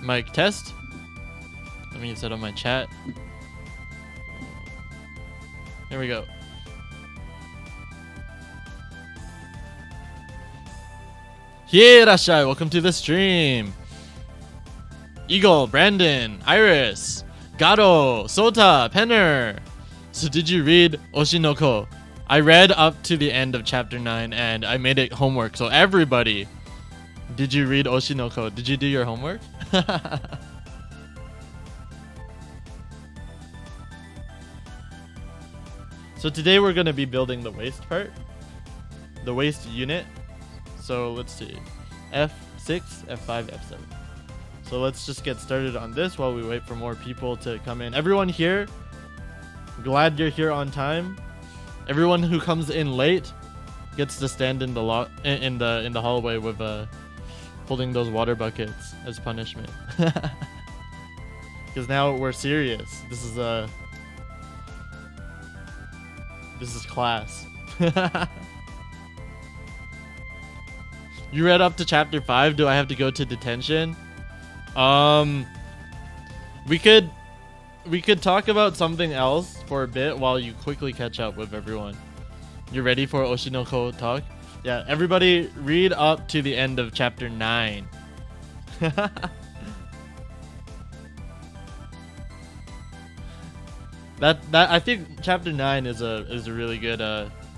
Mic test. Let me set up my chat. Here we go. Hiei Rashai, welcome to the stream. Eagle, Brandon, Iris, Gato, Sota, Penner. So did you read Oshinoko? I read up to the end of chapter 9 and I made it homework. So everybody, did you read Oshinoko? Did you do your homework? So today we're going to be building the waist part. The waist unit. So let's see. F6, F5, F7. So let's just get started on this while we wait for more people to come in. Everyone here, glad you're here on time. Everyone who comes in late gets to stand in the in the hallway with holding those water buckets as punishment. Because now we're serious. This is class. You read up to chapter 5. Do I have to go to detention? We could talk about something else for a bit while you quickly catch up with everyone. You ready for Oshinoko talk? Yeah, everybody read up to the end of chapter 9. That I think chapter 9 is a really good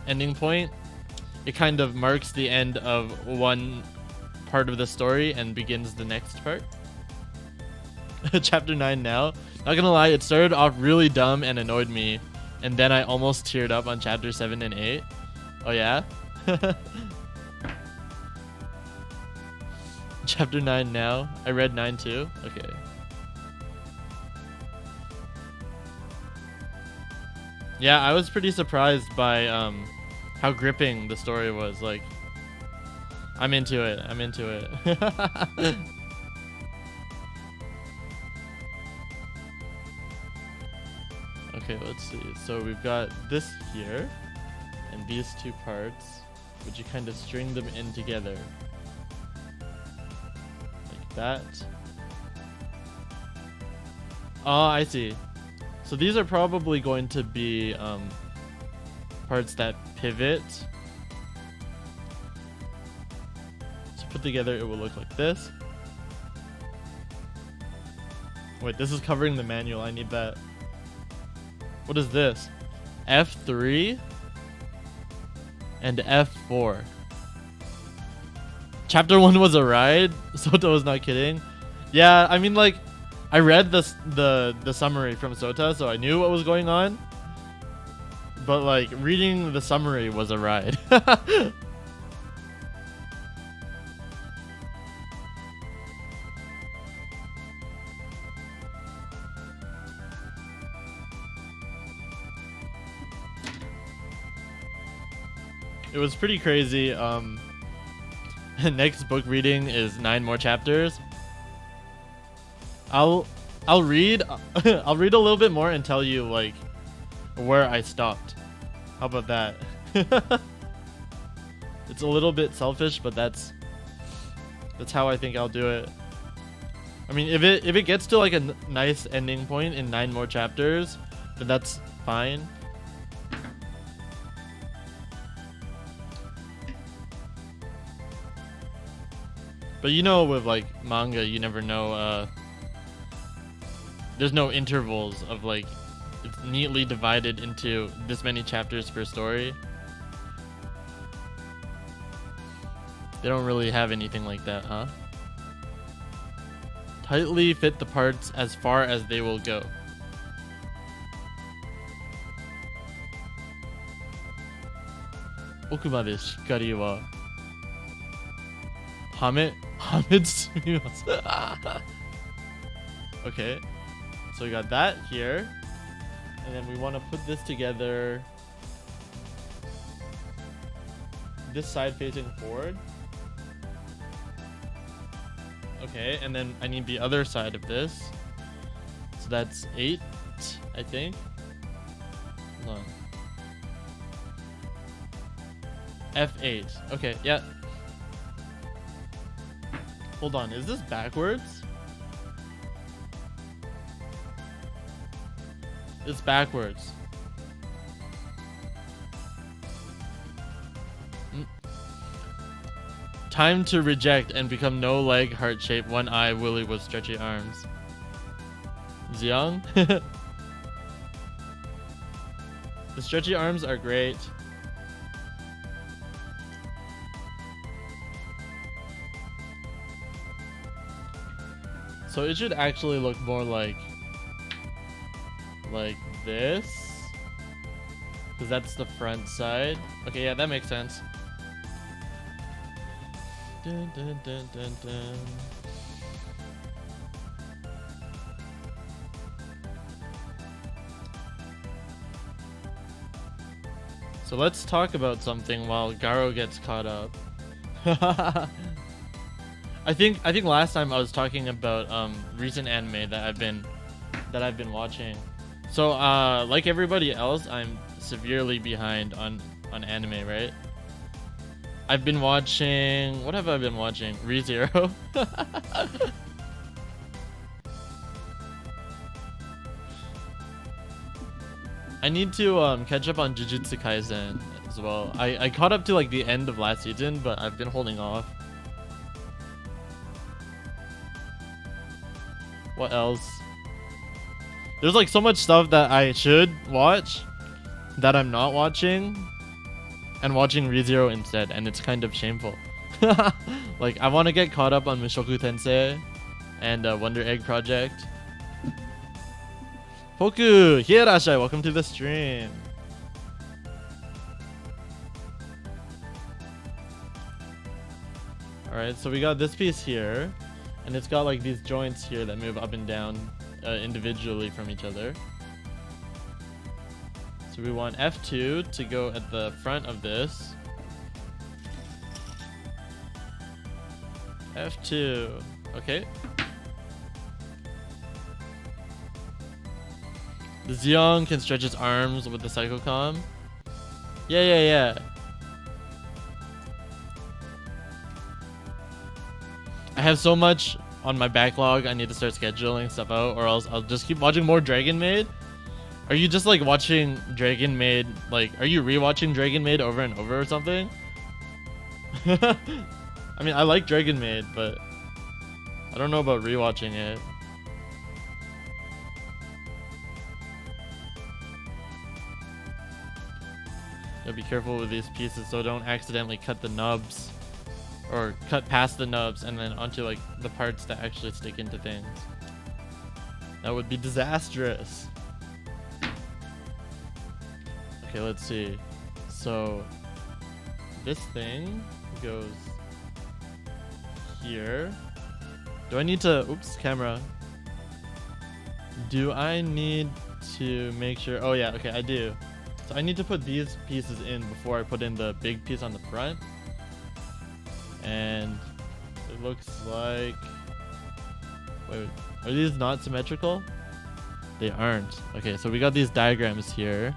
ending point. It kind of marks the end of one part of the story and begins the next part. Chapter 9 now. Not gonna lie, it started off really dumb and annoyed me, and then I almost teared up on chapter 7 and 8. Oh yeah? Chapter 9 now. I read 9 too. Okay. Yeah, I was pretty surprised by how gripping the story was. Like, I'm into it. I'm into it. Okay, let's see. So we've got this here and these two parts. Would you kind of string them in together? Like that. Oh, I see. So these are probably going to be parts that pivot. So put together, it will look like this. Wait, this is covering the manual. I need that. What is this? F3 and F4. Chapter 1 was a ride. Sota was not kidding. Yeah, I mean, like, I read the summary from Sota, so I knew what was going on. But like reading the summary was a ride. It was pretty crazy. Next book reading is 9 more chapters. I'll read I'll read a little bit more and tell you like where I stopped. How about that? It's a little bit selfish, but that's how I think I'll do it. I mean, if it gets to like a nice ending point in 9 more chapters, then that's fine. But you know, with like manga, you never know. There's no intervals of like it's neatly divided into this many chapters per story. They don't really have anything like that, huh? Tightly fit the parts as far as they will go. Okumade shikari wa Hamid sumimasu. Okay. So we got that here. And then we want to put this together. This side facing forward. Okay, and then I need the other side of this. So that's 8, I think. Hold on. F8. Okay, yeah. Hold on, is this backwards? It's backwards. Time to reject and become no leg, heart shape, one eye, Willy with stretchy arms. Zeong? The stretchy arms are great. So it should actually look more like this, because that's the front side. Okay, yeah, that makes sense. Dun, dun, dun, dun, dun. So let's talk about something while Garo gets caught up. I think last time I was talking about recent anime that I've been watching. So like everybody else, I'm severely behind on anime, right? I've been watching, what have I been watching? ReZero. I need to catch up on Jujutsu Kaisen as well. I caught up to like the end of last season, but I've been holding off. What else? There's like so much stuff that I should watch that I'm not watching, and watching ReZero instead, and it's kind of shameful. Like, I want to get caught up on Mushoku Tensei and Wonder Egg Project. Poku, Hiei Rin, welcome to the stream. Alright, so we got this piece here, and it's got like these joints here that move up and down individually from each other. So we want F2 to go at the front of this. F2, okay. The Zeong can stretch his arms with the Psychocom. Yeah. I have so much on my backlog, I need to start scheduling stuff out, or else I'll just keep watching more Dragon Maid. Are you just like watching Dragon Maid, like, are you rewatching Dragon Maid over and over or something? I mean, I like Dragon Maid, but I don't know about rewatching it. Gotta be careful with these pieces so don't accidentally cut the nubs, or cut past the nubs and then onto like the parts that actually stick into things. That would be disastrous. Okay, let's see. So this thing goes here. Do I need to, oops, camera. Do I need to make sure, oh yeah, okay, I do. So I need to put these pieces in before I put in the big piece on the front. And it looks like, wait, are these not symmetrical? They aren't. Okay, so we got these diagrams here.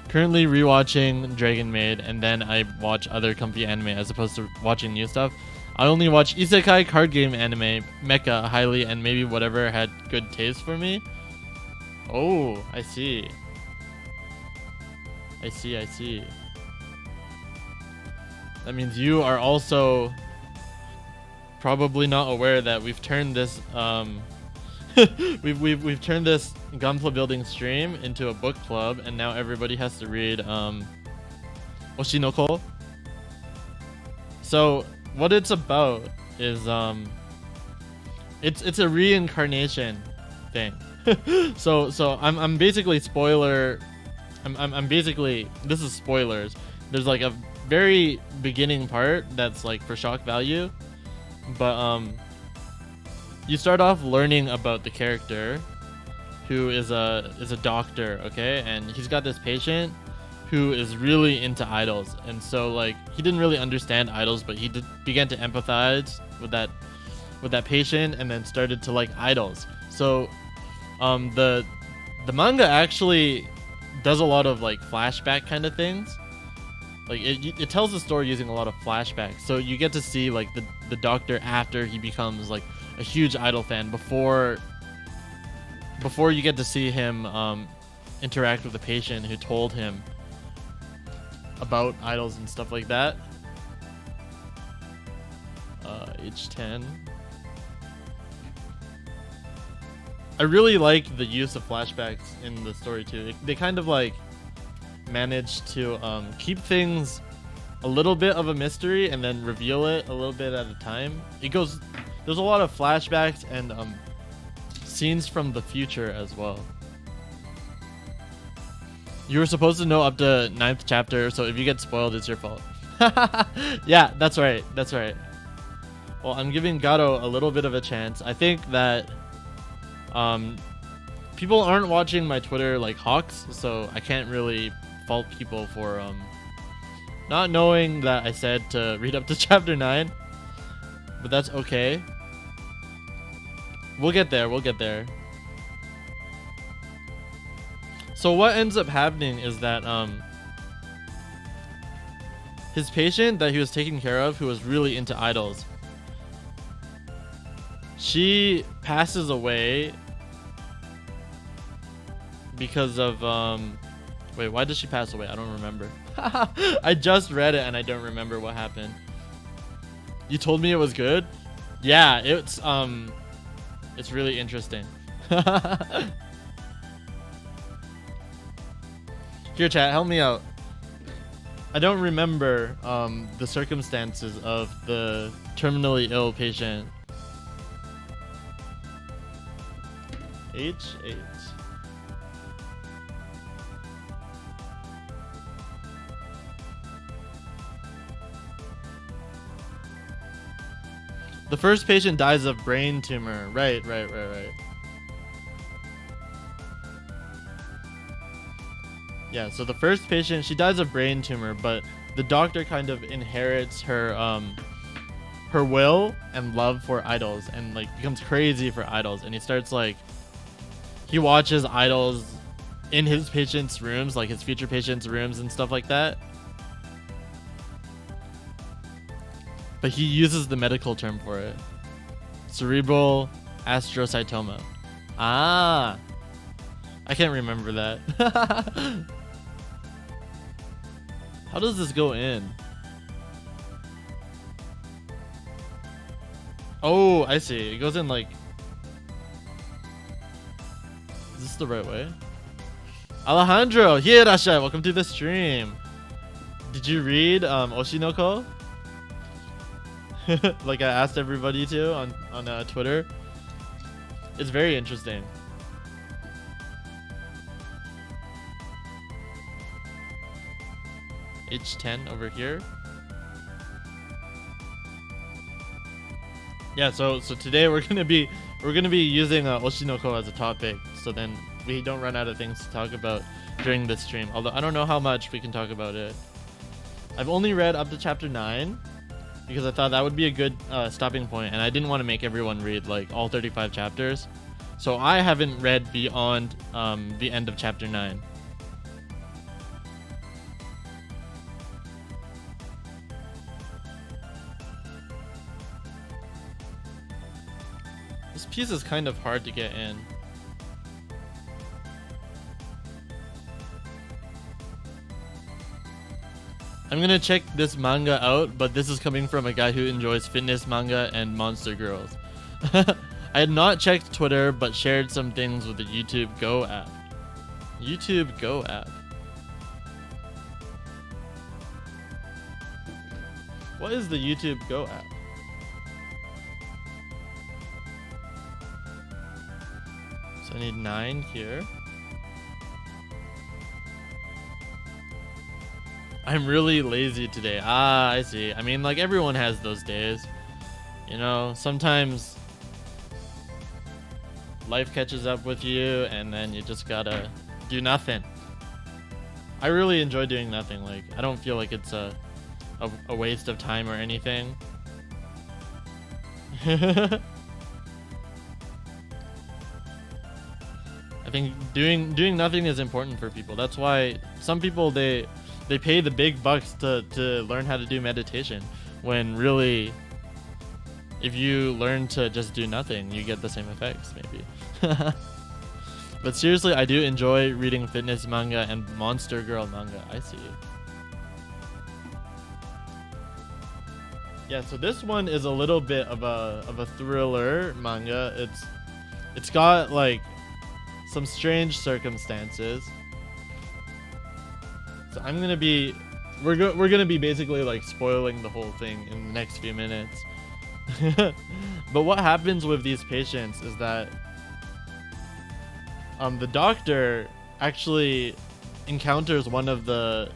Currently rewatching Dragon Maid, and then I watch other comfy anime as opposed to watching new stuff. I only watch isekai card game anime, mecha highly, and maybe whatever had good taste for me. Oh, I see. I see. That means you are also probably not aware that we've turned this we've turned this Gunpla building stream into a book club, and now everybody has to read Oshi no Ko. So what it's about is it's a reincarnation thing. so I'm basically spoiler. I'm basically, this is spoilers. There's like a very beginning part that's like for shock value, but you start off learning about the character who is a doctor, okay, and he's got this patient who is really into idols, and so like he didn't really understand idols, but he began to empathize with that patient, and then started to like idols. So the manga actually does a lot of like flashback kind of things. like it tells the story using a lot of flashbacks. So you get to see like the doctor after he becomes like a huge idol fan, before you get to see him interact with a patient who told him about idols and stuff like that. H10. I really like the use of flashbacks in the story too. They kind of like manage to keep things a little bit of a mystery and then reveal it a little bit at a time. There's a lot of flashbacks and scenes from the future as well. You were supposed to know up to 9th chapter, so if you get spoiled, it's your fault. Yeah, that's right. Well, I'm giving Gato a little bit of a chance. I think that people aren't watching my Twitter like hawks, so I can't really fault people for not knowing that I said to read up to chapter 9. But that's okay. We'll get there. So what ends up happening is that his patient that he was taking care of, who was really into idols, she passes away because of wait, why did she pass away? I don't remember. I just read it and I don't remember what happened. You told me it was good? Yeah, it's really interesting. Here, chat, help me out. I don't remember the circumstances of the terminally ill patient. H8. The first patient dies of brain tumor. Right. Yeah, so the first patient, she dies of brain tumor, but the doctor kind of inherits her her will and love for idols, and like becomes crazy for idols, and he starts like, he watches idols in his patients' rooms, like his future patients' rooms and stuff like that. But he uses the medical term for it. Cerebral astrocytoma. Ah, I can't remember that. How does this go in? Oh, I see. It goes in like... Is this the right way? Alejandro! Hiei Rin! Welcome to the stream. Did you read Oshi no Ko? Like I asked everybody to on Twitter. It's very interesting. H10 over here. Yeah, so today we're gonna be using Oshi no Ko as a topic, so then we don't run out of things to talk about during this stream. Although I don't know how much we can talk about it. I've only read up to chapter 9 because I thought that would be a good stopping point, and I didn't want to make everyone read like all 35 chapters. So I haven't read beyond the end of chapter 9. This piece is kind of hard to get in. I'm gonna check this manga out, but this is coming from a guy who enjoys fitness manga and monster girls. I had not checked Twitter, but shared some things with the YouTube Go app. YouTube Go app. What is the YouTube Go app? So I need 9 here. I'm really lazy today. Ah, I see. I mean, like everyone has those days. You know, sometimes life catches up with you and then you just gotta do nothing. I really enjoy doing nothing. Like, I don't feel like it's a waste of time or anything. I think doing nothing is important for people. That's why some people, they they pay the big bucks to learn how to do meditation, when really, if you learn to just do nothing, you get the same effects, maybe. But seriously, I do enjoy reading fitness manga and monster girl manga. I see. Yeah, so this one is a little bit of a thriller manga. It's got like some strange circumstances. So we're gonna be basically like spoiling the whole thing in the next few minutes. But what happens with these patients is that the doctor actually encounters one of the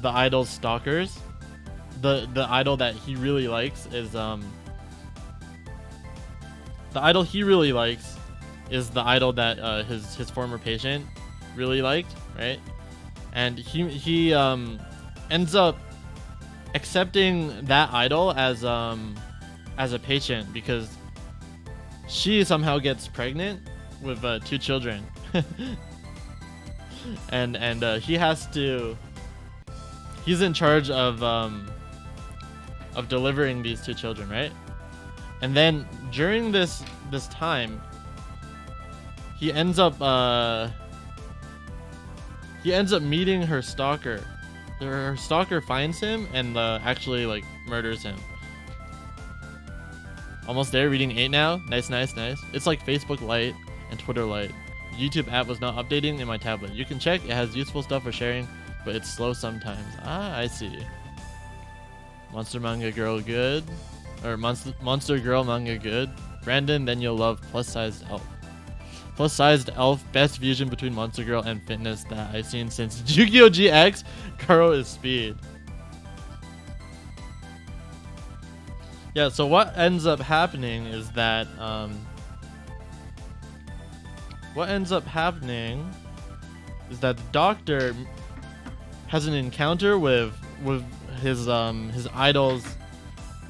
idol's stalkers. The idol that he really likes is the idol he really likes is the idol that his former patient really liked, right? And he ends up accepting that idol as a patient because she somehow gets pregnant with 2 children. and he's in charge of delivering these 2 children, right? And then during this time, he ends up meeting her stalker. Her stalker finds him and actually like murders him. Almost there, reading 8 now. Nice. It's like Facebook Lite and Twitter Lite. YouTube app was not updating in my tablet. You can check, it has useful stuff for sharing, but it's slow sometimes. Ah, I see. Monster manga girl good. Or monster girl manga good. Brandon, then you'll love plus-sized elf. Plus-sized elf, best fusion between monster girl and fitness that I've seen since Yu-Gi-Oh! GX. Garo is speed. Yeah, so what ends up happening is that the doctor has an encounter with his idol's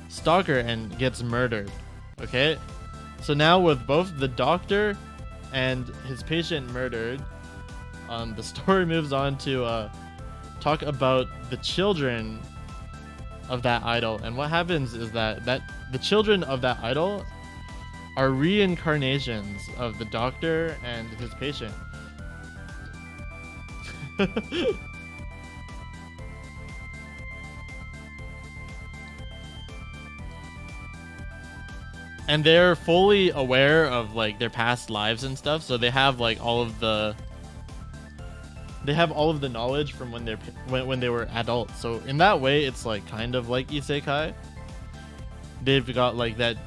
stalker and gets murdered. Okay, so now with both the doctor and his patient murdered, the story moves on to talk about the children of that idol. And what happens is that the children of that idol are reincarnations of the doctor and his patient. And they're fully aware of like their past lives and stuff, so they have like all of the knowledge from when they were adults. So in that way, it's like kind of like isekai. They've got like that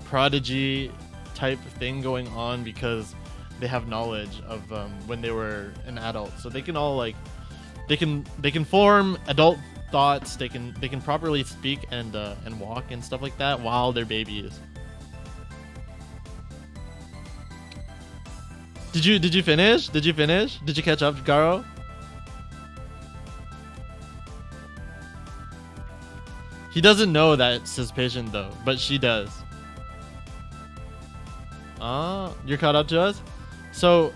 prodigy type thing going on because they have knowledge of when they were an adult, so they can all like they can form adult thoughts. They can properly speak and walk and stuff like that while they're babies. Did you finish? Did you catch up, Garo? He doesn't know that it's his patient though, but she does. You're caught up to us? So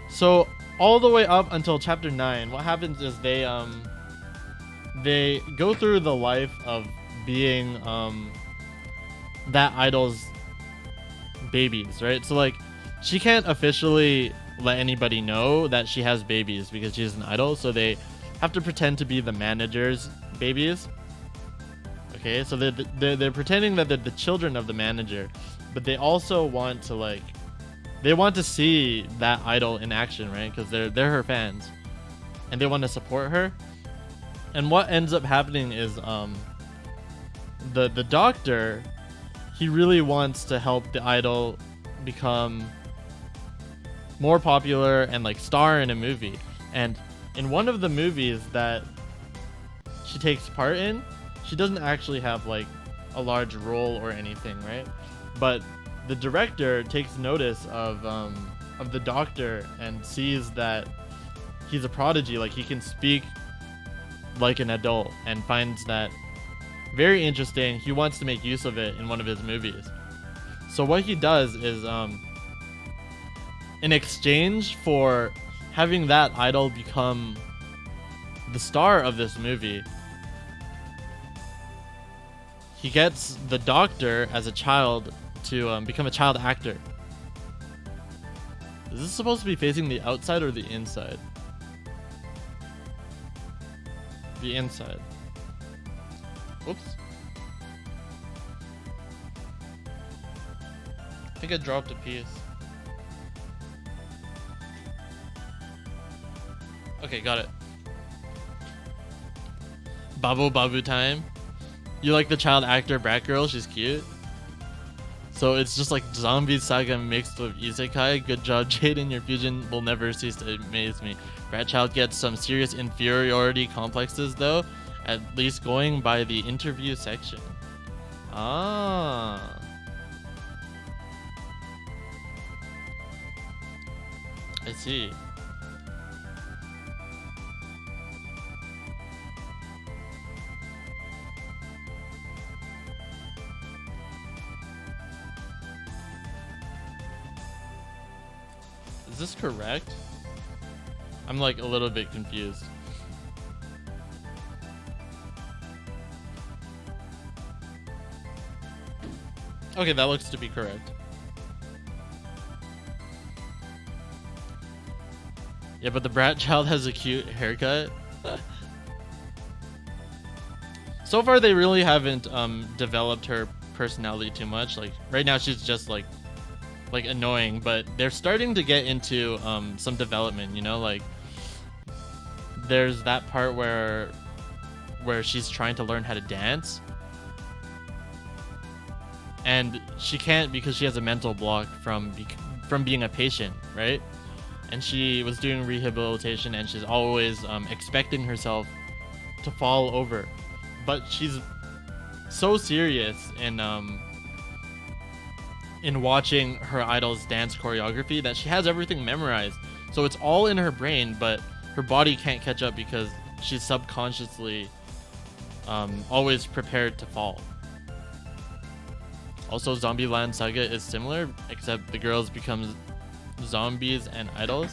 so all the way up until chapter 9, what happens is they go through the life of being that idol's babies, right? So like she can't officially let anybody know that she has babies because she's an idol, so they have to pretend to be the manager's babies. Okay, so they're pretending that they're the children of the manager, but they also want to see that idol in action, right? Because they're her fans and they want to support her. And what ends up happening is the doctor, he really wants to help the idol become more popular and like star in a movie. And in one of the movies that she takes part in, she doesn't actually have like a large role or anything, right? But the director takes notice of the doctor and sees that he's a prodigy, like he can speak like an adult, and finds that very interesting. He wants to make use of it in one of his movies. So what he does is in exchange for having that idol become the star of this movie. He gets the doctor as a child to become a child actor. Is this supposed to be facing the outside or the inside? The inside. Oops. I think I dropped a piece. Okay, got it. Babu time. You like the child actor Brat Girl? She's cute. So it's just like Zombie Saga mixed with Isekai. Good job, Jaden. Your fusion will never cease to amaze me. Brat Child gets some serious inferiority complexes though, at least going by the interview section. Ah. I see. Is this correct? I'm like a little bit confused. Okay, that looks to be correct. Yeah, but the Brat Child has a cute haircut. So far, they really haven't developed her personality too much. Like right now, she's just like annoying, but they're starting to get into some development, you know, like there's that part where she's trying to learn how to dance and she can't because she has a mental block from being a patient, right? And she was doing rehabilitation and she's always expecting herself to fall over, but she's so serious in watching her idol's dance choreography that she has everything memorized. So it's all in her brain, but her body can't catch up because she's subconsciously always prepared to fall. Also, Zombieland Saga is similar, except the girls become zombies and idols.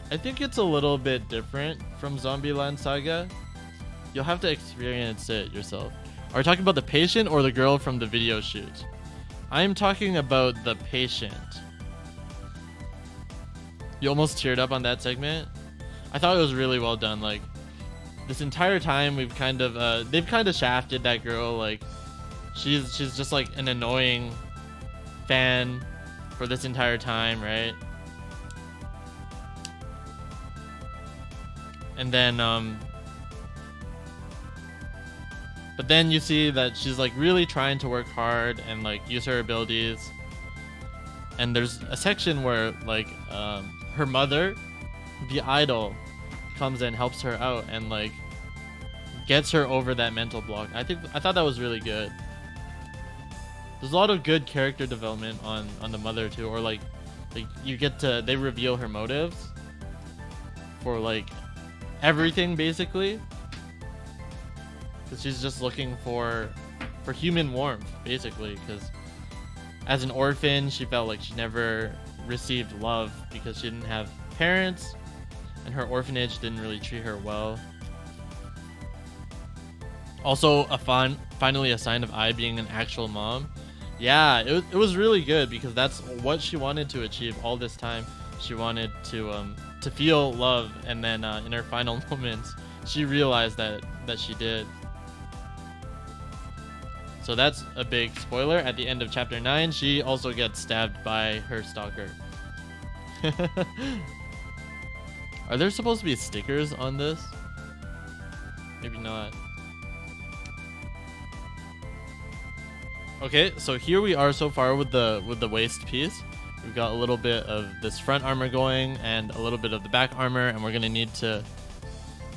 I think it's a little bit different from Zombieland Saga. You'll have to experience it yourself. Are we talking about the patient or the girl from the video shoot? I'm talking about the patient. You almost teared up on that segment? I thought it was really well done. Like, this entire time we've kind of they've kind of shafted that girl. Like, she's just like an annoying fan for this entire time, right? And then but then you see that she's like really trying to work hard and like use her abilities. And there's a section where like her mother, the idol, comes and helps her out and like gets her over that mental block. I thought that was really good. There's a lot of good character development on the mother too, or like you get to, they reveal her motives for like everything basically. Because she's just looking for human warmth, basically. Because as an orphan, she felt like she never received love because she didn't have parents, and her orphanage didn't really treat her well. Also, finally a sign of I being an actual mom. Yeah, it was really good because that's what she wanted to achieve all this time. She wanted to feel love, and then in her final moments, she realized that she did. So that's a big spoiler. At the end of chapter 9, she also gets stabbed by her stalker. Are there supposed to be stickers on this? Maybe not. Okay, so here we are so far with the waist piece. We've got a little bit of this front armor going and a little bit of the back armor, and we're gonna need to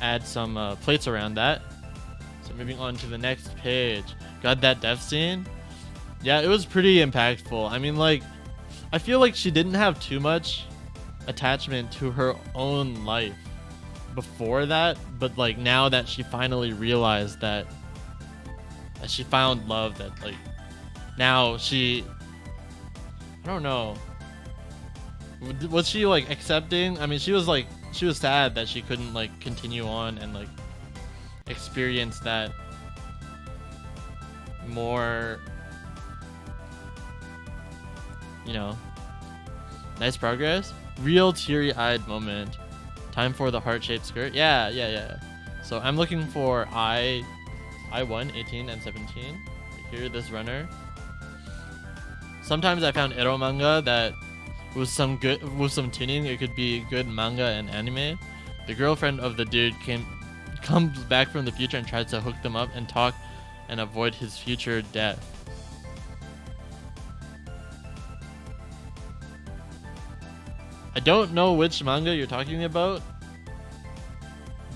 add some plates around that. So moving on to the next page. Got that death scene? Yeah, it was pretty impactful. I mean, like, I feel like she didn't have too much attachment to her own life before that, but like now that she finally realized that she found love, that like now she, I don't know, Was she like accepting? I mean, she was sad that she couldn't like continue on and like experience that more, you know, nice progress. Real teary-eyed moment. Time for the heart-shaped skirt. Yeah. So I'm looking for I1, 18, and 17. Here, this runner. Sometimes I found ero manga that with some tuning, it could be good manga and anime. The girlfriend of the dude comes back from the future and tries to hook them up and talk and avoid his future death. I don't know which manga you're talking about,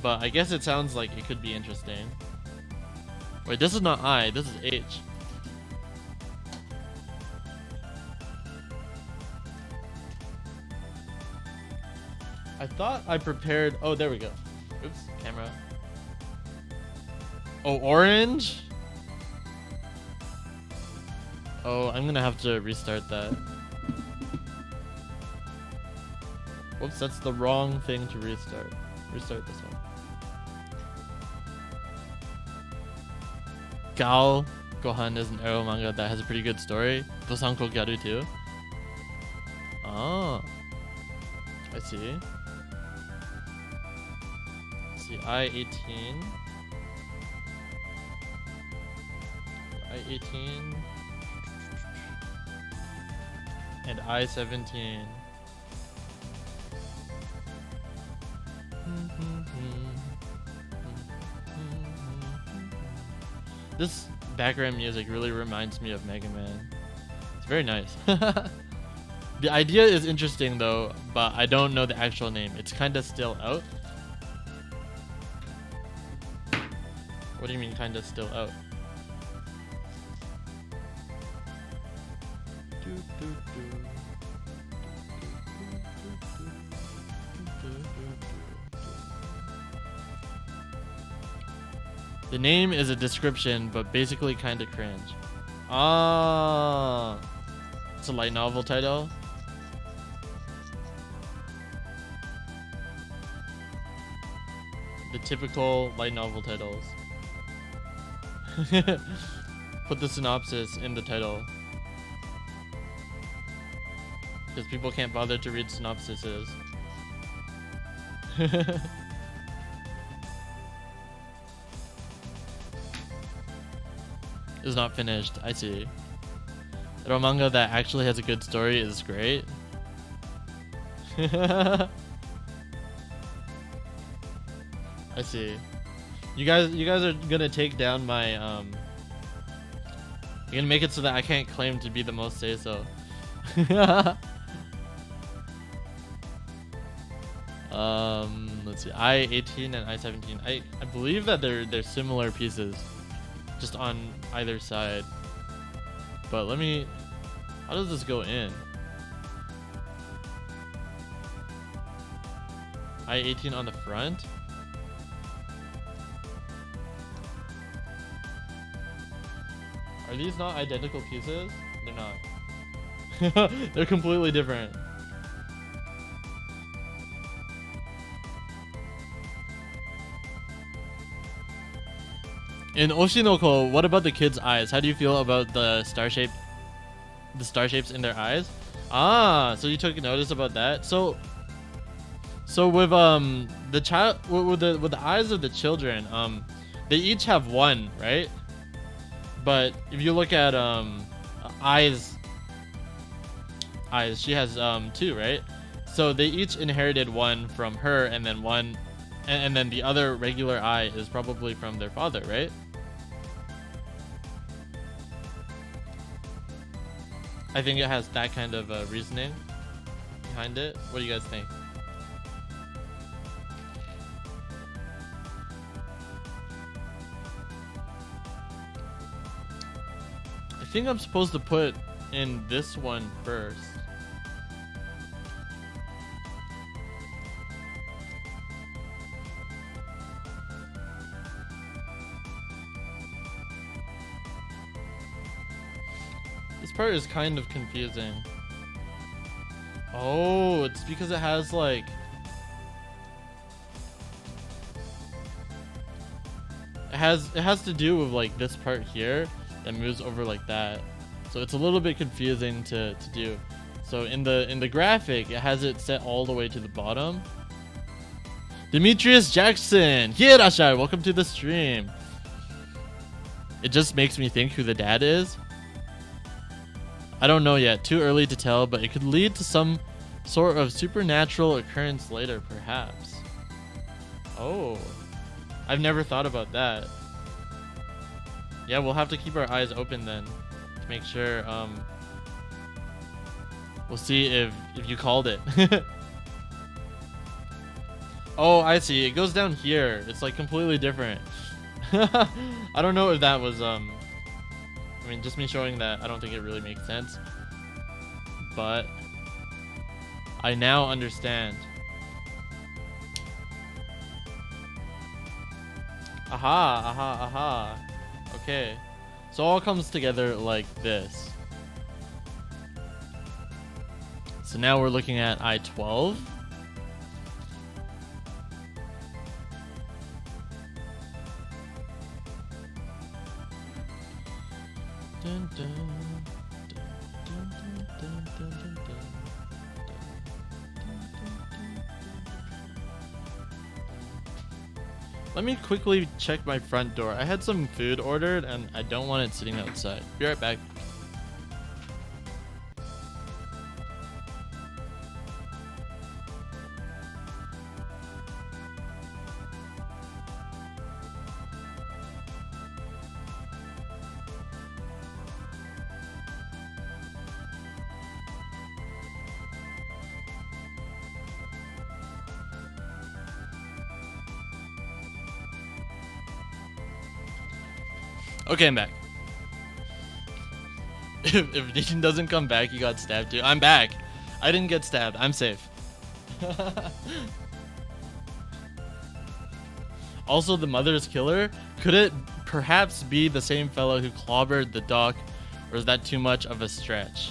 but I guess it sounds like it could be interesting. Wait, this is not I, this is H. I thought I prepared. Oh, there we go. Oops, camera. Oh, orange? Oh, I'm gonna have to restart that. Whoops, that's the wrong thing to restart. Restart this one. Gao Gohan is an ero manga that has a pretty good story. Dosanko Gyaru too. Oh, I see. I-18. I-18. And I-17. This background music really reminds me of Mega Man. It's very nice. The idea is interesting though, but I don't know the actual name. It's kind of still out. What do you mean kind of still out? The name is a description, but basically kind of cringe. Ah, it's a light novel title. The typical light novel titles. Put the synopsis in the title, because people can't bother to read synopsises. Is not finished. I see. A manga that actually has a good story is great. I see. You guys are gonna take down my you're gonna make it so that I can't claim to be the most say so. Let's see. I-18 and I-17. I believe that they're similar pieces, just on either side. But let me. How does this go in? I-18 on the front. Are these not identical pieces? They're not. They're completely different. In Oshinoko, what about the kids' eyes? How do you feel about the star shapes in their eyes? Ah, so you took notice about that. So with the child with the eyes of the children, they each have one, right? But if you look at eyes, she has two, right? So they each inherited one from her, and then one, and then the other regular eye is probably from their father, right? I think it has that kind of reasoning behind it. What do you guys think? I think I'm supposed to put in this one first. This part is kind of confusing. Oh, it's because it has like... It has to do with like this part here that moves over like that. So it's a little bit confusing to do. So in the graphic, it has it set all the way to the bottom. Demetrius Jackson! Hiei Rin, welcome to the stream. It just makes me think who the dad is. I don't know yet, too early to tell, but it could lead to some sort of supernatural occurrence later, perhaps. Oh, I've never thought about that. Yeah, we'll have to keep our eyes open then to make sure. We'll see if you called it. Oh, I see. It goes down here. It's like completely different. I don't know if that was I mean, just me showing that, I don't think it really makes sense. But I now understand. Aha, aha, aha. Okay. So all comes together like this. So now we're looking at I-12. Dun, dun, dun, dun, dun, dun, dun, dun. Let me quickly check my front door. I had some food ordered and I don't want it sitting outside. Be right back. Okay, I'm back. If Dean doesn't come back, he got stabbed too. I'm back. I didn't get stabbed. I'm safe. Also, the mother's killer? Could it perhaps be the same fellow who clobbered the doc, or is that too much of a stretch?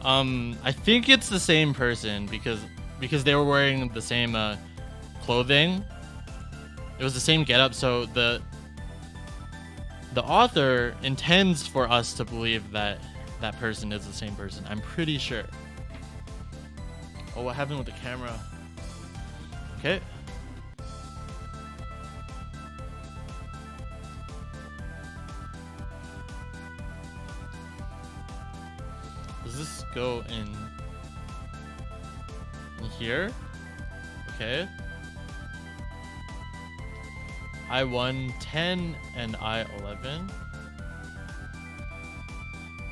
I think it's the same person because they were wearing the same clothing. It was the same getup, so the author intends for us to believe that that person is the same person. I'm pretty sure. Oh, what happened with the camera? Okay. Does this go in here? Okay. I-1, 10, and I-11.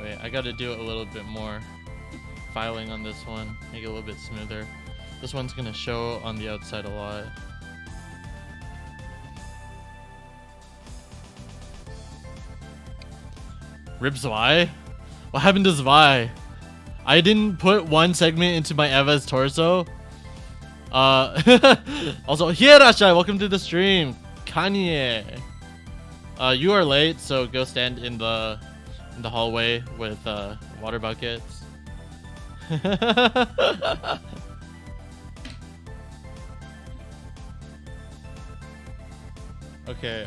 Wait, I gotta do a little bit more filing on this one. Make it a little bit smoother. This one's gonna show on the outside a lot. Rip Zwei? What happened to Zwei? I didn't put one segment into my Eva's torso. Also, Hiei Rin, welcome to the stream. Kanye. You are late, so go stand in the hallway with water buckets. Okay,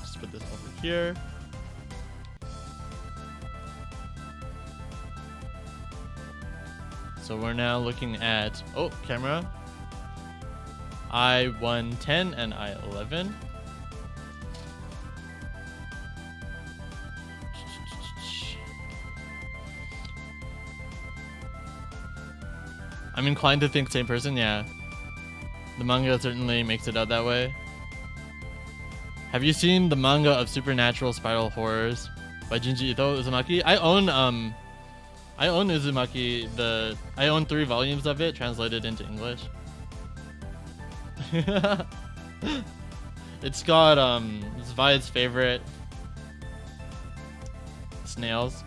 just put this over here. So we're now looking at, oh, camera. I-1, 10, and I-11. I'm inclined to think same person, yeah. The manga certainly makes it out that way. Have you seen the manga of Supernatural Spiral Horrors by Junji Ito Uzumaki? I own Uzumaki. I own 3 volumes of it translated into English. It's got it's Viad's favorite snails.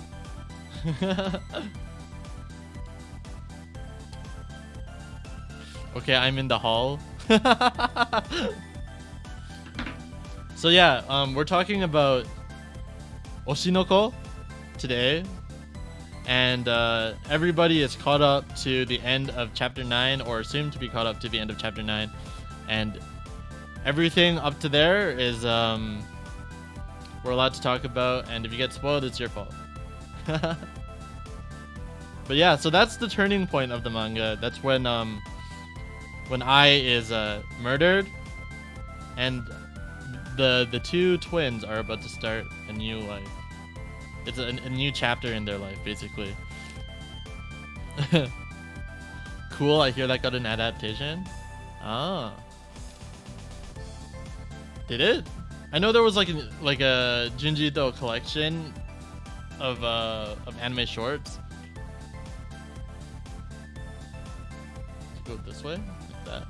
Okay, I'm in the hall. So yeah, we're talking about Oshinoko today, and everybody is caught up to the end of chapter 9, or soon to be caught up to the end of chapter 9, and everything up to there is we're allowed to talk about, and if you get spoiled, it's your fault. But yeah, so that's the turning point of the manga. That's when Ai is murdered, and the two twins are about to start a new life. It's a new chapter in their life, basically. Cool, I hear that got an adaptation. Ah. Did it? I know there was like a Junji Ito collection of anime shorts. Let's go this way, like that.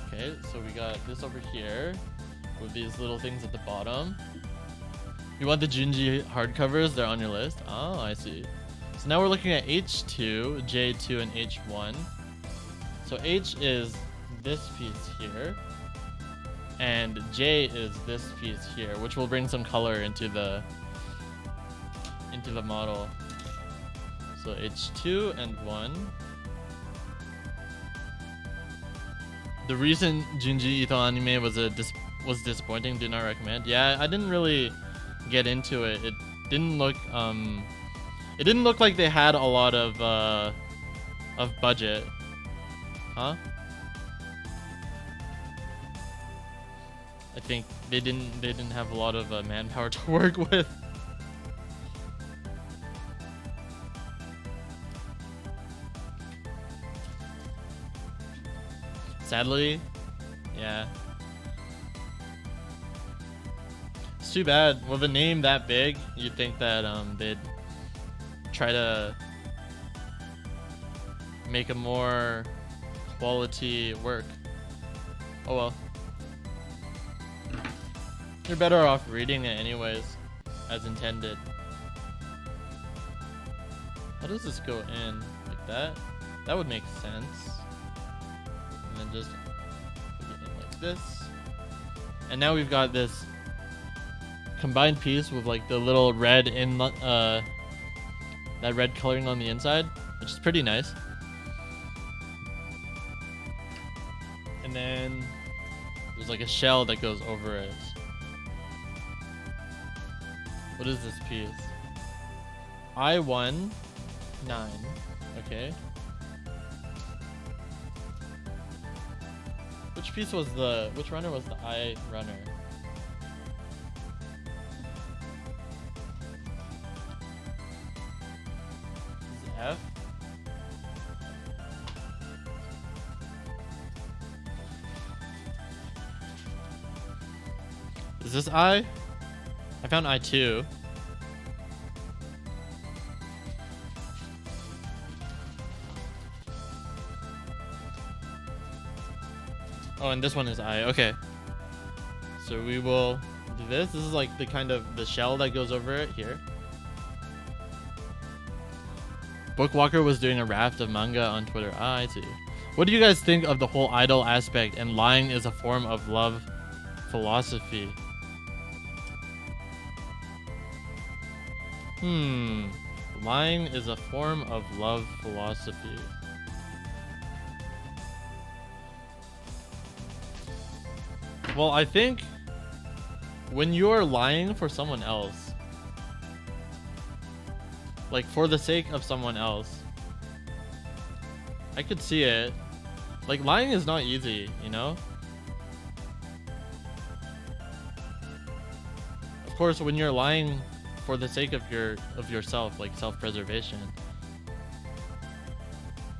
Okay, so we got this over here with these little things at the bottom. You want the Junji hardcovers? They're on your list. Oh, I see. So now we're looking at H2, J2, and H1. So H is this piece here, and J is this piece here, which will bring some color into the model. So H2 and 1. The recent Junji Ito anime was disappointing. Do not recommend. Yeah, I didn't really get into it. It didn't look like they had a lot of budget. Huh? I think they didn't have a lot of manpower to work with. Sadly, yeah. It's too bad. With a name that big, you'd think that they'd try to make a more quality work. Oh well. You're better off reading it anyways, as intended. How does this go in? Like that? That would make sense. And then just put it in like this. And now we've got this combined piece with like the little red in that red coloring on the inside, which is pretty nice. And then there's like a shell that goes over it. What is this piece? I1 9. Okay. Which runner was the I runner? This is F. Is this I? I found I2. Oh, and this one is I. Okay. So we will do this. This is like the kind of the shell that goes over it here. Bookwalker was doing a raft of manga on Twitter. Ah, I see. What do you guys think of the whole idol aspect and lying is a form of love philosophy? Lying is a form of love philosophy. Well, I think when you're lying for someone else, like for the sake of someone else, I could see it. Like lying is not easy, you know? Of course, when you're lying for the sake of yourself, like self-preservation.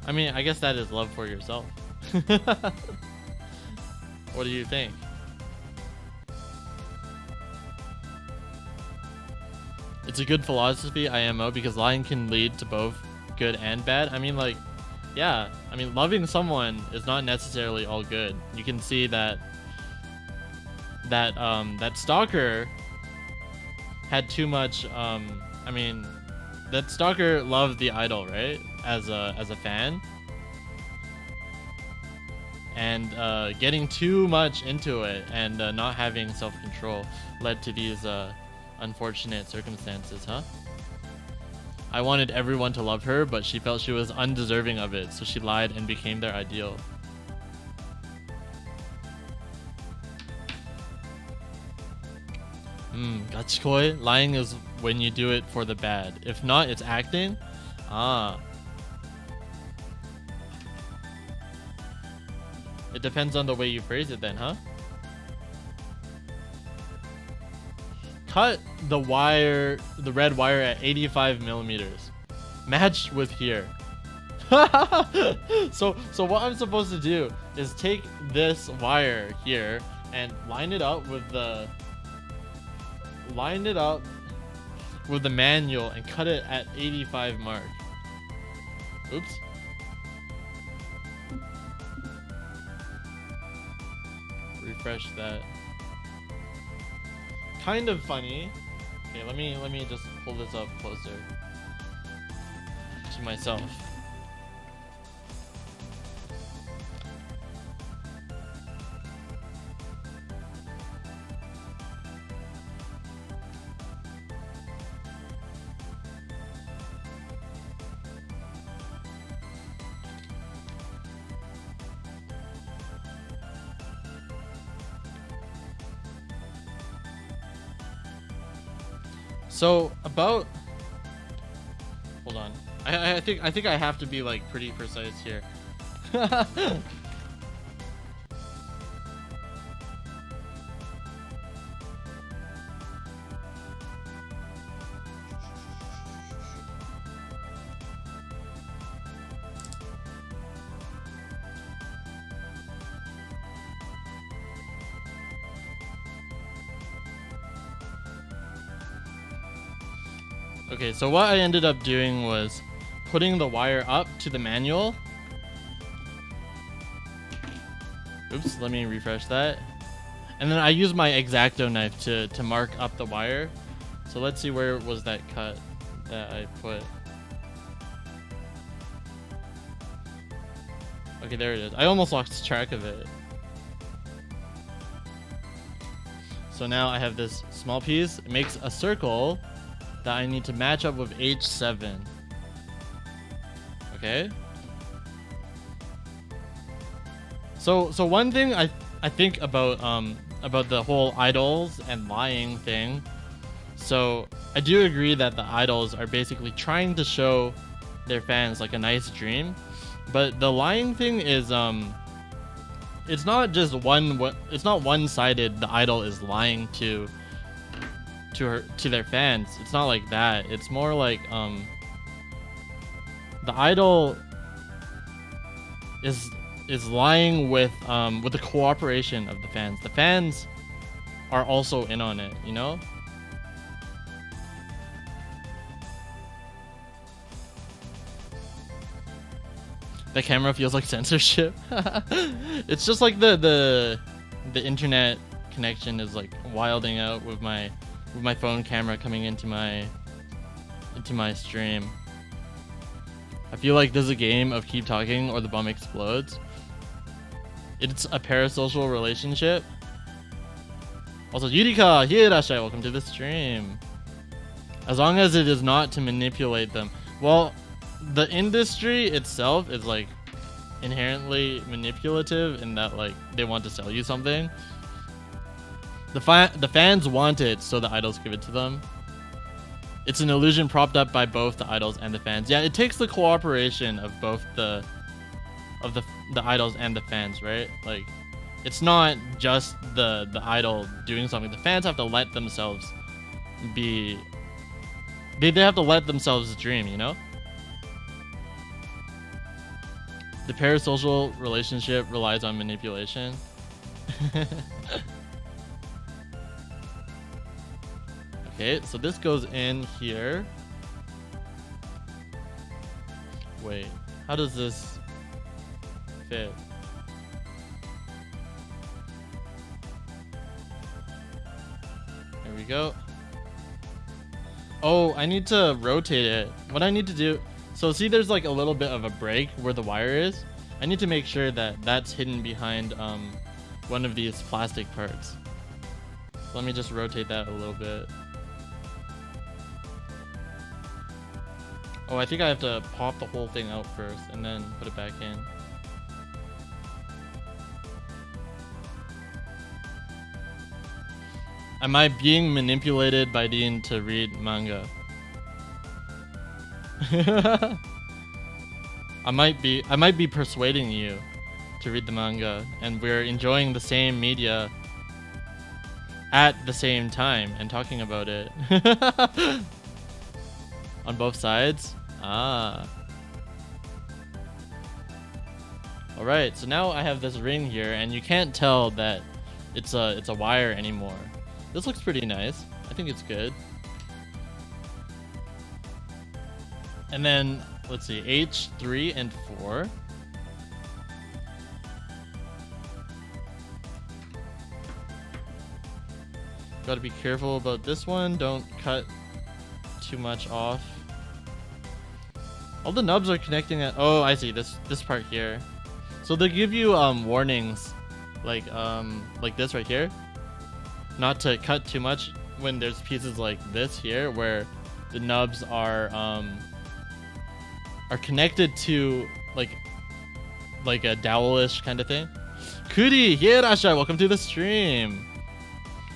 I mean, I guess that is love for yourself. What do you think? It's a good philosophy, IMO, because lying can lead to both good and bad. I mean, like, yeah. I mean, loving someone is not necessarily all good. You can see that stalker had too much. I mean, that stalker loved the idol, right? As a fan, and getting too much into it and not having self-control led to these Unfortunate circumstances, huh? I wanted everyone to love her, but she felt she was undeserving of it, so she lied and became their ideal. Gachikoi? Lying is when you do it for the bad. If not, it's acting? Ah. It depends on the way you phrase it then, huh? Cut the wire, the red wire at 85 millimeters. Match with here. So what I'm supposed to do is take this wire here and line it up with the manual and cut it at 85 mark. Oops. Refresh that. Kind of funny. Okay, let me just pull this up closer to myself. So about, hold on. I think I have to be like pretty precise here. Okay, so what I ended up doing was putting the wire up to the manual. Oops, let me refresh that. And then I used my X-Acto knife to mark up the wire. So let's see, where was that cut that I put. Okay, there it is. I almost lost track of it. So now I have this small piece. It makes a circle that I need to match up with H7. Okay. So one thing I think about the whole idols and lying thing. So I do agree that the idols are basically trying to show their fans like a nice dream, but the lying thing is it's not just it's not one-sided. The idol is lying to their fans. It's not like that. It's more like the idol is lying with the cooperation of the fans. The fans are also in on it, you know? The camera feels like censorship. It's just like the internet connection is like wilding out with my phone camera coming into my stream. I feel like this is a game of keep talking or the bomb explodes. It's a parasocial relationship. Also, Yurika, Hiei, welcome to the stream. As long as it is not to manipulate them. Well, the industry itself is like inherently manipulative in that like they want to sell you something. The fans want it, so the idols give it to them. It's an illusion propped up by both the idols and the fans. Yeah, it takes the cooperation of both the idols and the fans, right? Like, it's not just the idol doing something. The fans have to let themselves be. They have to let themselves dream, you know? The parasocial relationship relies on manipulation. Okay, so this goes in here. Wait, how does this fit? There we go. Oh, I need to rotate it. What I need to do, so see there's like a little bit of a break where the wire is. I need to make sure that that's hidden behind one of these plastic parts. Let me just rotate that a little bit. Oh, I think I have to pop the whole thing out first and then put it back in. Am I being manipulated by Dean to read manga? I might be persuading you to read the manga, and we're enjoying the same media at the same time and talking about it. On both sides? Ah. Alright, so now I have this ring here, and you can't tell that it's a wire anymore. This looks pretty nice. I think it's good. And then, let's see, H3 and 4. Gotta be careful about this one. Don't cut too much off. All the nubs are connecting at... Oh, I see. This part here. So they give you warnings, like this right here, not to cut too much when there's pieces like this here where the nubs are connected to like a dowelish kind of thing. Kuri, Hiei Rin, welcome to the stream.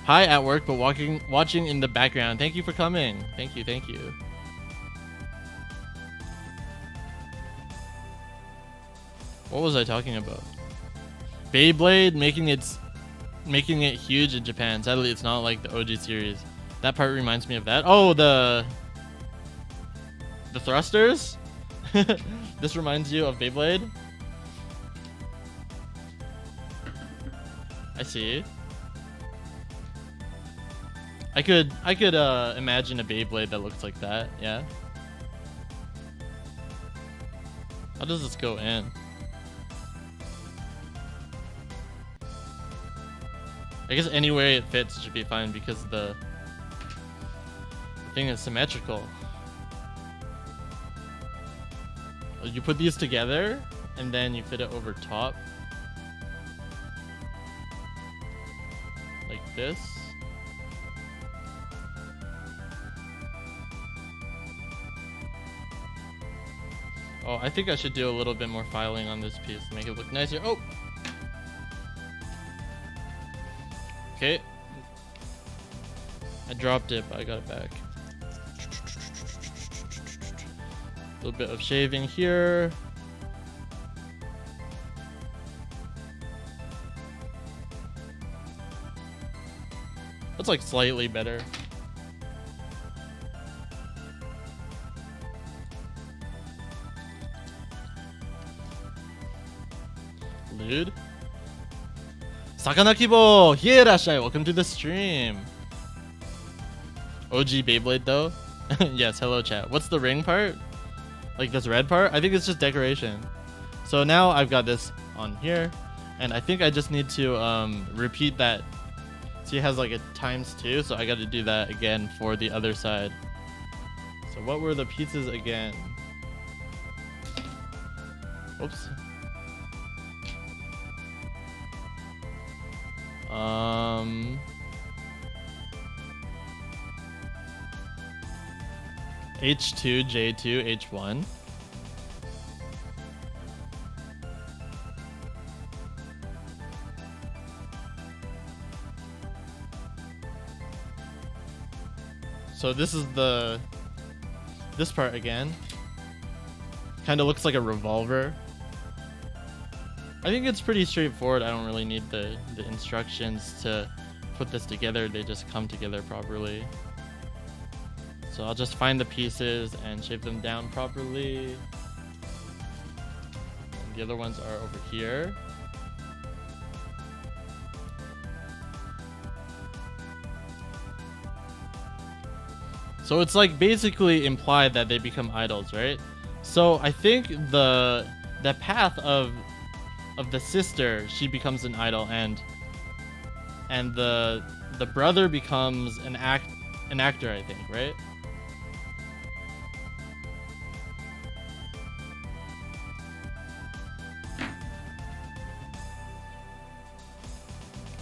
Hi at work, but watching in the background. Thank you for coming. Thank you. What was I talking about? Beyblade making it huge in Japan. Sadly, it's not like the OG series. That part reminds me of that. Oh, the thrusters? This reminds you of Beyblade? I see. I could imagine a Beyblade that looks like that, yeah. How does this go in? I guess anywhere it fits it should be fine because the thing is symmetrical. You put these together and then you fit it over top. Like this. Oh, I think I should do a little bit more filing on this piece to make it look nicer. Oh! Okay. I dropped it, but I got it back. A little bit of shaving here. That's like slightly better. Dude. Sakanakibo! Hiei Rin, welcome to the stream. OG Beyblade though? Yes, hello chat. What's the ring part? Like this red part? I think it's just decoration. So now I've got this on here, and I think I just need to repeat that. See, it has like a ×2, so I got to do that again for the other side. So what were the pieces again? Oops. H2, J2, H1. So this is this part again. Kind of looks like a revolver. I think it's pretty straightforward. I don't really need the instructions to put this together. They just come together properly. So I'll just find the pieces and shape them down properly. And the other ones are over here. So it's like basically implied that they become idols, right? So I think the path of the sister, she becomes an idol, and the brother becomes an actor, I think, right?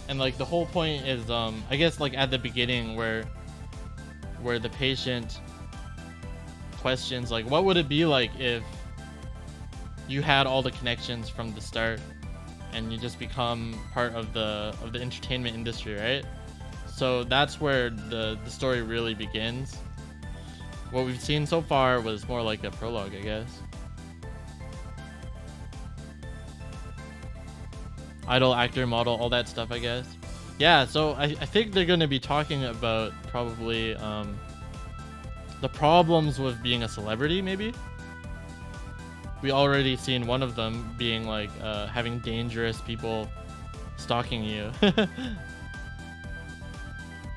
And like the whole point is I guess like at the beginning where the patient questions like, what would it be like if you had all the connections from the start and you just become part of the entertainment industry, right? So that's where the story really begins. What we've seen so far was more like a prologue, I guess. Idol, actor, model, all that stuff, I guess. Yeah, so I think they're going to be talking about probably the problems with being a celebrity, maybe. We already seen one of them being like having dangerous people stalking you.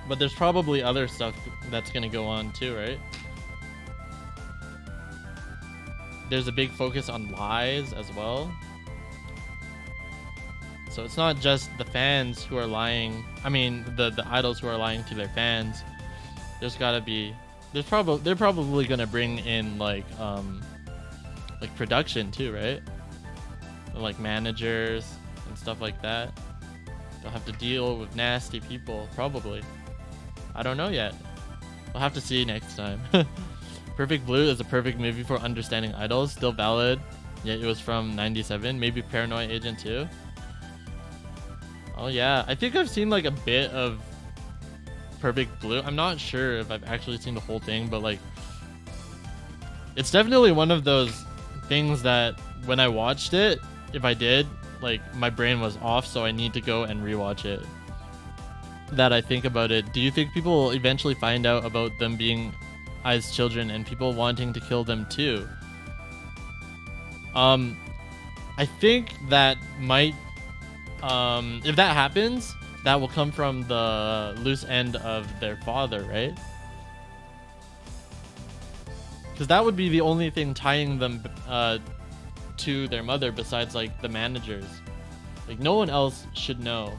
But there's probably other stuff that's going to go on too, right? There's a big focus on lies as well. So it's not just the fans who are lying. I mean, the idols who are lying to their fans. There's gotta be. They're probably gonna bring in like production too, right? Like managers and stuff like that. They'll have to deal with nasty people, probably. I don't know yet. We'll have to see next time. Perfect Blue is a perfect movie for understanding idols. Still valid. Yeah, it was from '97. Maybe Paranoid Agent 2. Oh yeah, I think I've seen like a bit of Perfect Blue. I'm not sure if I've actually seen the whole thing, but like it's definitely one of those things that when I watched it, if I did, like my brain was off, so I need to go and rewatch it. That I think about it. Do you think people will eventually find out about them being IVE's children and people wanting to kill them too? I think that might if that happens, that will come from the loose end of their father, right? Because that would be the only thing tying them to their mother besides like the managers. Like no one else should know.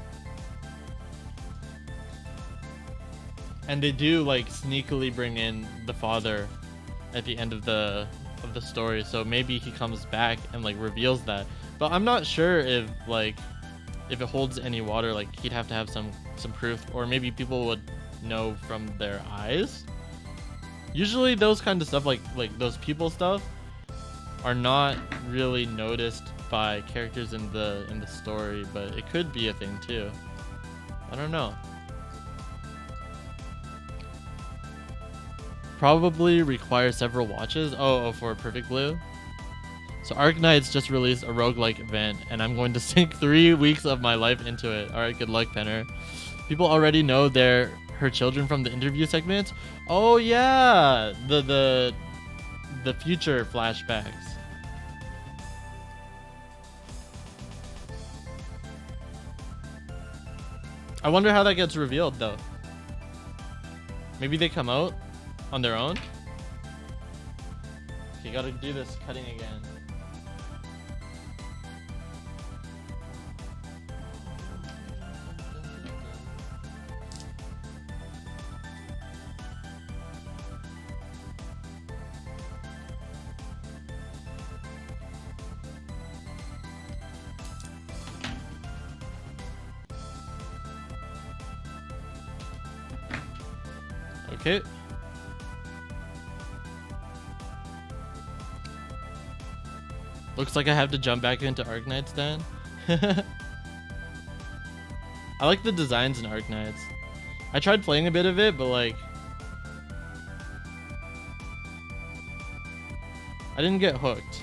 And they do like sneakily bring in the father at the end of the story, so maybe he comes back and like reveals that. But I'm not sure if it holds any water. Like he'd have to have some proof, or maybe people would know from their eyes. Usually those kind of stuff, like those people stuff, are not really noticed by characters in the story, but it could be a thing too. I don't know. Probably require several watches. Oh, for Perfect Blue. So Arknights just released a roguelike event, and I'm going to sink 3 weeks of my life into it. Alright, good luck, Penner. People already know they're her children from the interview segments. Oh yeah, the future flashbacks. I wonder how that gets revealed though. Maybe they come out on their own? Okay, gotta do this cutting again. Okay. Looks like I have to jump back into Arknights then. I like the designs in Arknights. I tried playing a bit of it, but like I didn't get hooked.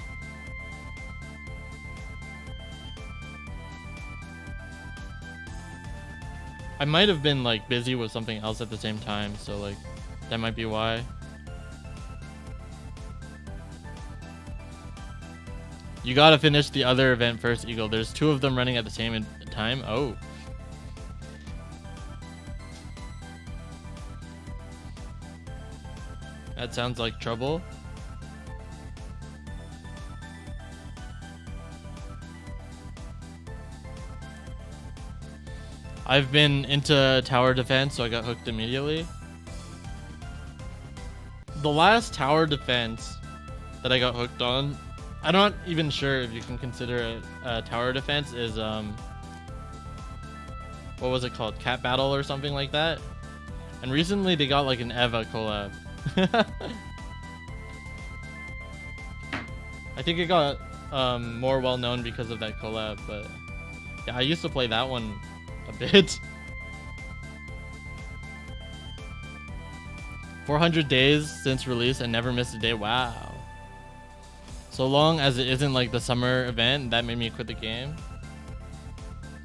I might have been like busy with something else at the same time, so like that might be why. You gotta finish the other event first, Eagle. There's 2 of them running at the same time. Oh. That sounds like trouble. I've been into tower defense, so I got hooked immediately. The last tower defense that I got hooked on, I'm not even sure if you can consider it a tower defense, is what was it called? Cat Battle or something like that. And recently they got like an Eva collab. I think it got more well known because of that collab, but yeah, I used to play that one a bit. 400 days since release and never missed a day. Wow. So long as it isn't like the summer event that made me quit the game.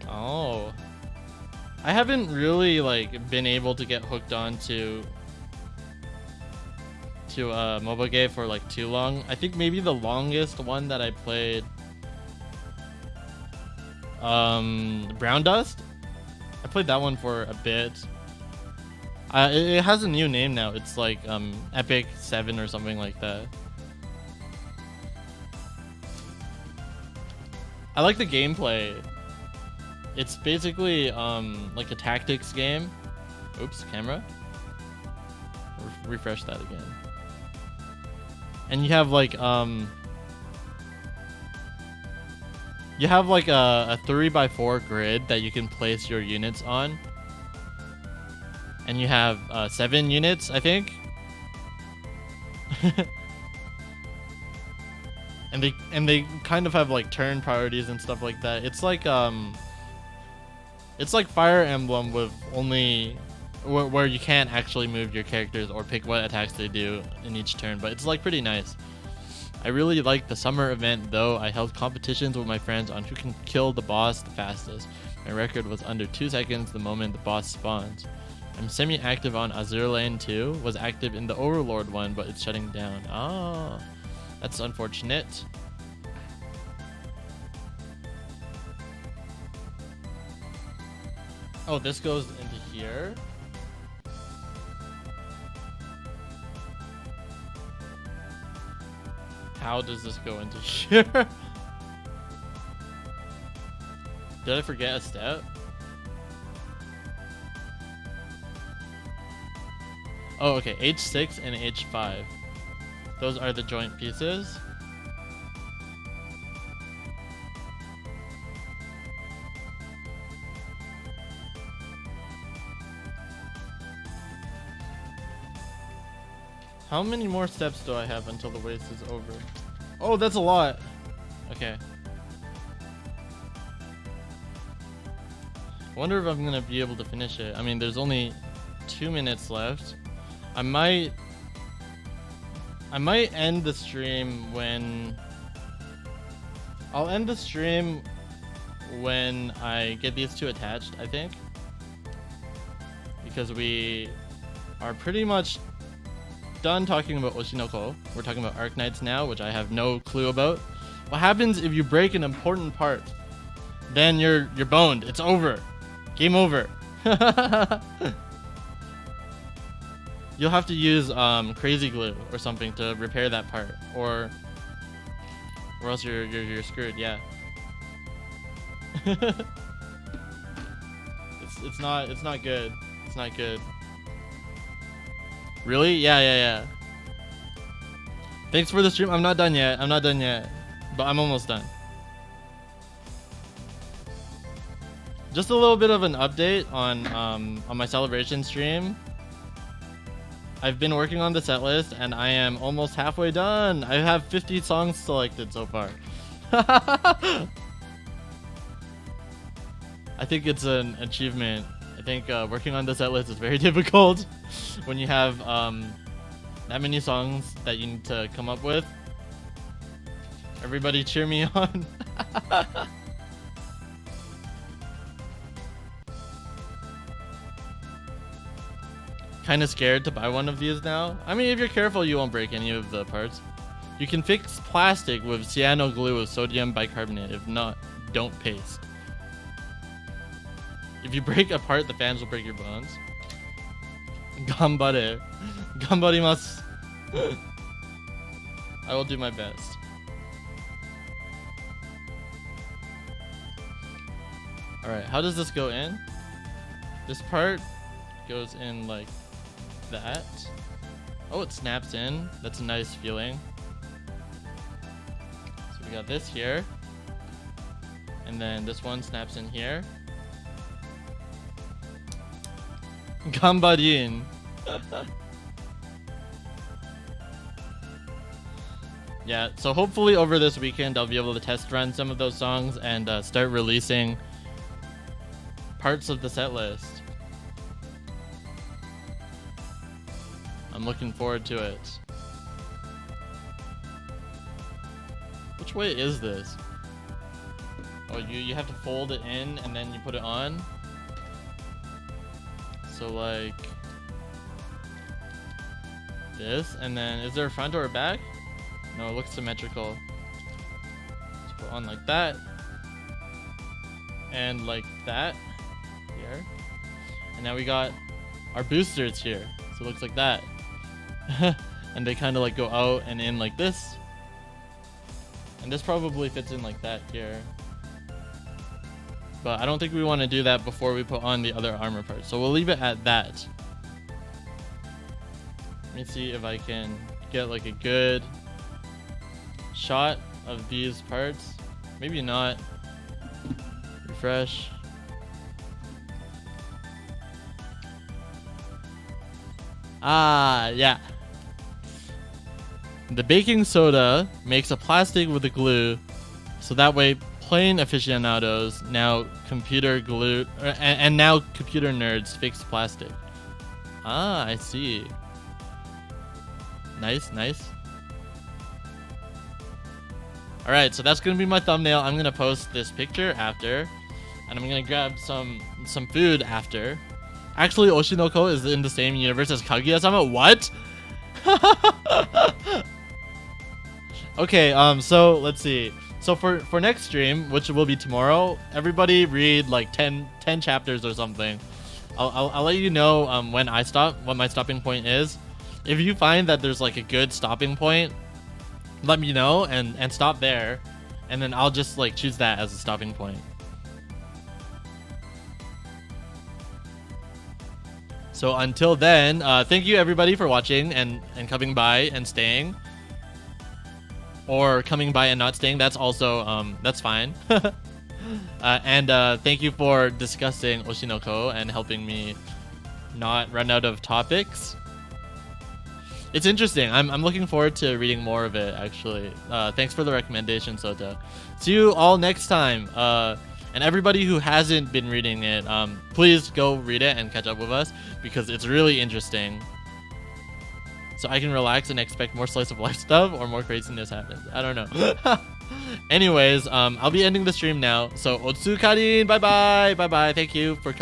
Oh. I haven't really like been able to get hooked on to mobile game for like too long. I think maybe the longest one that I played Brown Dust. I played that one for a bit. It has a new name now. It's like Epic 7 or something like that. I like the gameplay. It's basically like a tactics game. Oops, camera. Refresh that again. And you have like a 3x4 grid that you can place your units on. And you have 7 units, I think. and they kind of have like turn priorities and stuff like that. It's like Fire Emblem with only where you can't actually move your characters or pick what attacks they do in each turn, but it's like pretty nice. I really like the summer event though. I held competitions with my friends on who can kill the boss the fastest. My record was under 2 seconds the moment the boss spawns. I'm semi-active on Azure Lane too. Was active in the Overlord one, but it's shutting down. Oh, that's unfortunate. Oh, this goes into here. How does this go into here? Did I forget a step? Oh, okay. H6 and H5. Those are the joint pieces. How many more steps do I have until the race is over? Oh, that's a lot. Okay. I wonder if I'm gonna be able to finish it. I mean, there's only 2 minutes left. I might end the stream when... I'll end the stream when I get these two attached, I think. Because we are pretty much done talking about Oshinoko. We're talking about Arknights now, which I have no clue about. What happens if you break an important part? Then you're boned. It's over. Game over. You'll have to use crazy glue or something to repair that part, or else you're screwed. Yeah. it's not good. It's not good. Really? Yeah. Thanks for the stream. I'm not done yet. But I'm almost done. Just a little bit of an update on my celebration stream. I've been working on the set list and I am almost halfway done. I have 50 songs selected so far. I think it's an achievement. I think working on the set list is very difficult when you have that many songs that you need to come up with. Everybody cheer me on. Kind of scared to buy one of these now. I mean, if you're careful, you won't break any of the parts. You can fix plastic with cyano glue with sodium bicarbonate. If not, don't paste. If you break a part, the fans will break your bones. Ganbare. Ganbarimasu. I will do my best. Alright, how does this go in? This part goes in like that. Oh, it snaps in. That's a nice feeling. So we got this here. And then this one snaps in here. Ganbarin. Yeah, so hopefully over this weekend I'll be able to test run some of those songs and start releasing parts of the set list. I'm looking forward to it. Which way is this? Oh, you have to fold it in and then you put it on? So like this, and then is there a front or a back? No, it looks symmetrical. Just put on like that. And like that. Here. And now we got our boosters here. So it looks like that. And they kind of like go out and in like this. And this probably fits in like that here. But I don't think we want to do that before we put on the other armor parts. So we'll leave it at that. Let me see if I can get like a good shot of these parts. Maybe not. Refresh. Ah, yeah. The baking soda makes a plastic with a glue, so that way plain aficionados, now computer glue, and now computer nerds fix plastic. Ah, I see. Nice, nice. Alright, so that's gonna be my thumbnail. I'm gonna post this picture after, and I'm gonna grab some food after. Actually, Oshinoko is in the same universe as Kaguya-sama. What? Okay, so let's see. So for next stream, which will be tomorrow, everybody read like 10 chapters or something. I'll let you know when I stop, what my stopping point is. If you find that there's like a good stopping point, let me know and stop there, and then I'll just like choose that as a stopping point. So until then, thank you everybody for watching and coming by and staying. Or coming by and not staying, that's also, that's fine. And thank you for discussing Oshinoko and helping me not run out of topics. It's interesting. I'm looking forward to reading more of it, actually. Thanks for the recommendation, Sota. See you all next time. And everybody who hasn't been reading it, please go read it and catch up with us, because it's really interesting. So I can relax and expect more slice of life stuff or more craziness happens. I don't know. Anyways, I'll be ending the stream now. So Otsukarin, bye bye. Bye bye. Thank you for coming.